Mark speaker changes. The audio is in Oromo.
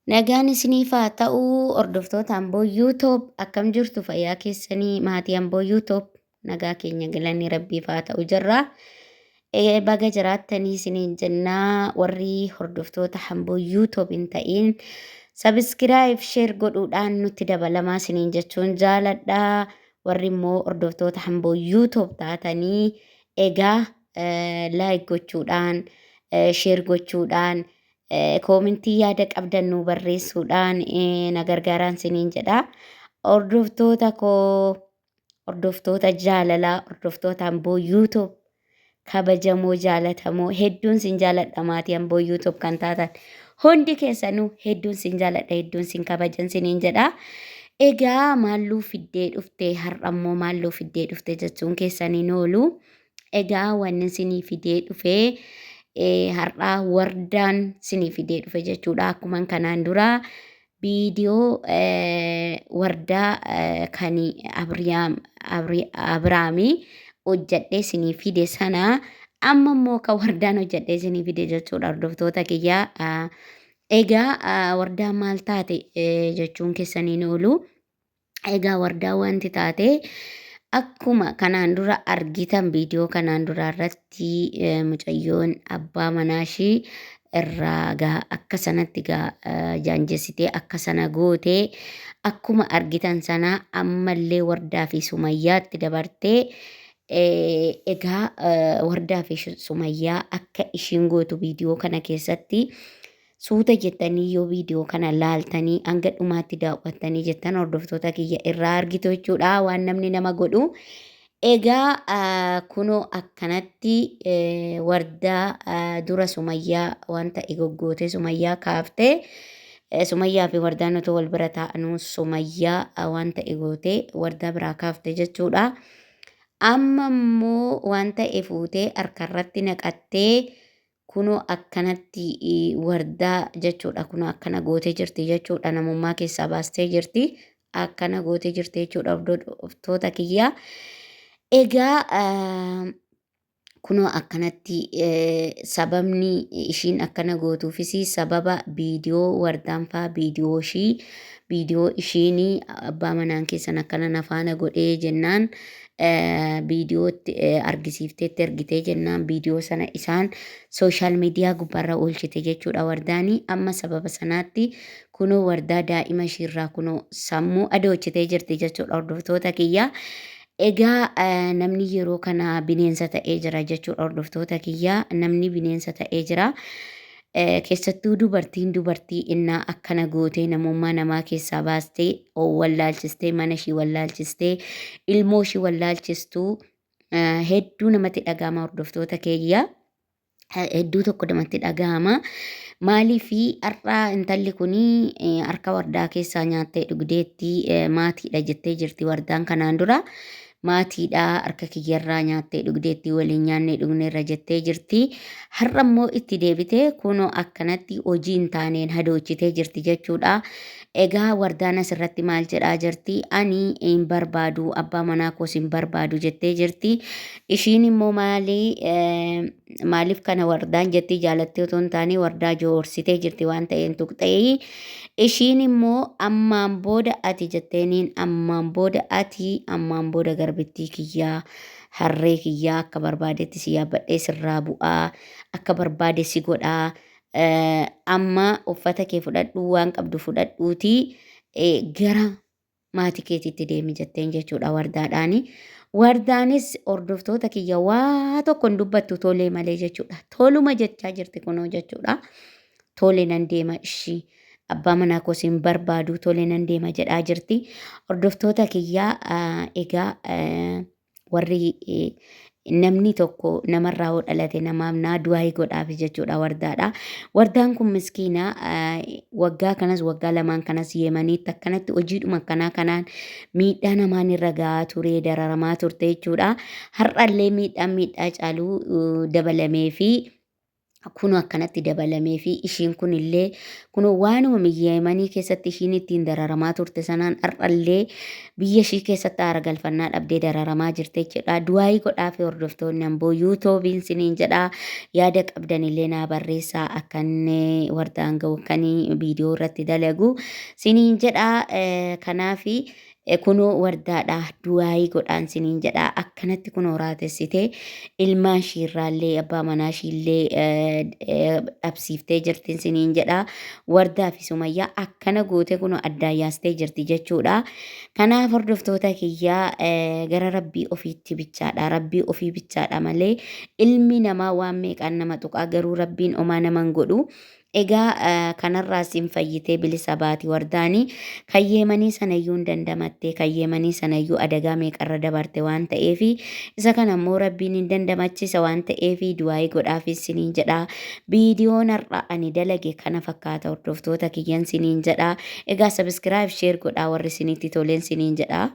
Speaker 1: Nagaan isiniif haa ta'uu hordoftoota Amboo YouTube akkam jirtu fayyaa keessanii maatii Amboo YouTube nagaa keenya galanni rabbiif haa ta'u jirra. Baga jiraattanii isiniin jennaa warri hordoftoota Amboo YouTube hin ta'in sabiskiraayib sheer godhuudhaan nutti dabalamaa isiniin jechuun jaaladha. Warri immoo hordoftoota Amboo YouTube taatanii egaa laayik gochuudhaan sheer gochuudhaan koomentii yaada qabdan nu barreessuudhaan na gargaaraan isiniin jedha. Hordoftoota koo hordoftoota jaalalaa hordoftoota Amboo YouTube kabajamoo jaalatamoo hedduun sin jaaladha maatii Amboo YouTube kan taatan hundi keessanuu hedduun sin jaaladha hedduun sin kabajan isiniin jedha. Egaa maalluu fiddee dhufte har'ammoo maalluu fiddee dhufte jechuun keessaniin oolu. Egaa wanni isinii fidee dhufee har'aa wardaan isinii fidee dhufe jechuudha. Akkuma kanaan dura viidiyoo wardaa kan Abiraamii hojjadhee isinii fide sana amma immoo kan wardaan hojjadhee isinii fide jechuudha hordoftoota kiyyaa. Egaa wardaan maal taate jechuun keessaniin oolu. Egaa wardaa wanti taate akkuma kanaan dura argitan viidiyoo kanaan dura irratti mucayyoon abbaa manaashii irraa akka sanatti jaanjessitee akka sana gootee akkuma argitan sana ammallee wardaa fi sumayyaatti dabartee egaa wardaa fi sumayyaa akka ishiin gootu viidiyoo kana keessatti suuta jettanii yoo viidiyoo kana laaltanii hanga dhumaatti daawwattanii jettan hordoftoota kiyya irraa argitu jechuudha waan namni nama godhu. Egaa kunoo akkanatti wardaa dura sumayyaa wanta igoggootee sumayyaa kaaftee sumayyaa fi wardaan otoo wal bira taa'anuu sumayyaa wanta igootee wardaa biraa kaaftee jechuudha. Amma immoo wanta fuutee harkarratti naqattee kunoo akkanatti wardaa jechuudha. Kunoo akkana gootee jirti jechuudha. Namummaa keessaa baastee jirti. Akkana gootee jirti jechuudha hordoftoota kiyyaa. Egaa kunoo akkanatti sababni ishiin akkana gootuufis sababa viidiyoo wardaan fa'aa viidiyoo ishiin abbaa manaan keessan akkana nafaana godhee jennaan viidiyootti argisiifteetti ergitee jennaan viidiyoo sana isaan sooshaal miidiyaa gubbaarra oolchite jechuudha wardaanii. Amma sababa sanaatti kunoo wardaa daa'ima ishiirraa kunoo sammuu adoochitee jirti jechuudha hordoftoota kiyyaa. Egaa namni yeroo kana bineensa ta'ee jira jechuudha hordoftoota kiyyaa. Namni bineensa ta'ee jira. Keessattuu dubartii innaa akkana gootee namummaa namaa keessaa baastee wallaalchistee mana ishii wallaalchistee ilmoo ishii wallaalchistuu hedduu namatti dhagahama hordoftoota kiyyaa. Hedduu tokko namatti dhagahama. Maaliifi har'aa intalli kunii harka wardaa keessaa nyaattee dhugdeetti maatiidha jettee jirti wardaan kanaan dura. Maatiidha harka kiyyarraa nyaattee dhugdeetti waliin nyaannee dhugneerra jettee jirti. Har'a immoo itti deebitee kunoo akkanatti hojii hin taaneen hadoochitee jirti jechuudha. Egaa wardaan asirratti maal jedhaa jirti? Ani hin barbaadu abbaa manaa koos hin barbaadu jettee jirti. Ishiin immoo maaliif kana wardaan jettee jaalattee otoo hin taane wardaa joorsitee jirti waan ta'een tuqxee. Ishiin immoo ammaan booda ati jetteeniin ammaan booda garbittii kiyyaa harree kiyyaa akka barbaadetti si yaabbadhee sirraa bu'aa akka barbaade si godhaa. Amma uffata kee fudhadhuu waan qabdu fudhadhuuti gara maatii keetiitti deemi jetteen jechuudha wardaadhaani. Wardaanis hordoftoota kiyya waa tokko hin dubbattu tolee malee jechuudha. Toluma jechaa jirti kunoo jechuudha. Tolee nan deema ishii abbaa manaa koos hin barbaadu tolee nan deema jedhaa jirti. Hordoftoota kiyyaa egaa warri namni tokko namarraa hoo dhalate namaaf du'aa godhaaf jechuudha wardaadha. Wardaan kun miskiina waggaa kanas waggaa lamaan kanas yeemaniitti akkanatti hojiidhuma akkanaa kanaan miidhaa namaan irra gahaa ture dararamaa turte jechuudha. Har'allee miidhaa caaluu dabalamee fi Kun akkanatti dabalamee fi ishiin kun illee kun waanuma biyya Yemanii keessatti ishiin ittiin dararamaa turte sanaan har'allee biyya ishii keessatti aara galfannaa dhabdee dararamaa jirte jechuudha. Du'aayii godhaa fi hordoftoonni amboo yuutuubiin siniin jedhaa yaada qabdan illee naa barreessaa akkan wardaan ga'u akkan viidiyoo irratti dalagu siniin jedhaa kanaafi. Kunoo wardaadha du'aayii godhaan siniin jedha akkanatti kunoo raatessitee ilmaan shiirraallee abbaa manaa shiillee dhabsiiftee jirtin siniin jedha wardaa fi sumayyaa akkana goote kunoo addaayyaastee jirti jechuudha. Kanaaf hordoftoota kiyyaa gara rabbii ofiitti bichaadha rabbii ofii bichaadha malee ilmi namaa waan meeqaan nama tuqaa garuu rabbiin homaa naman godhu. Egaa kanarraa siin fayyitee bilisa baati wardaanii kan Yemanii sanayyuu hin dandamatte kan Yemanii sanayyuu adagaa meeqarra dabarte waan ta'eef isa kana immoo rabbiin hin dandamachisa waan ta'eef du'aayii godhaafis siniin jedha. Viidiyoon har'a ani dalage kana fakkaata hordoftoota kiyyan siniin jedha. Egaa sabiskiraayib sheer godhaa warri sinitti toleen siniin jedha.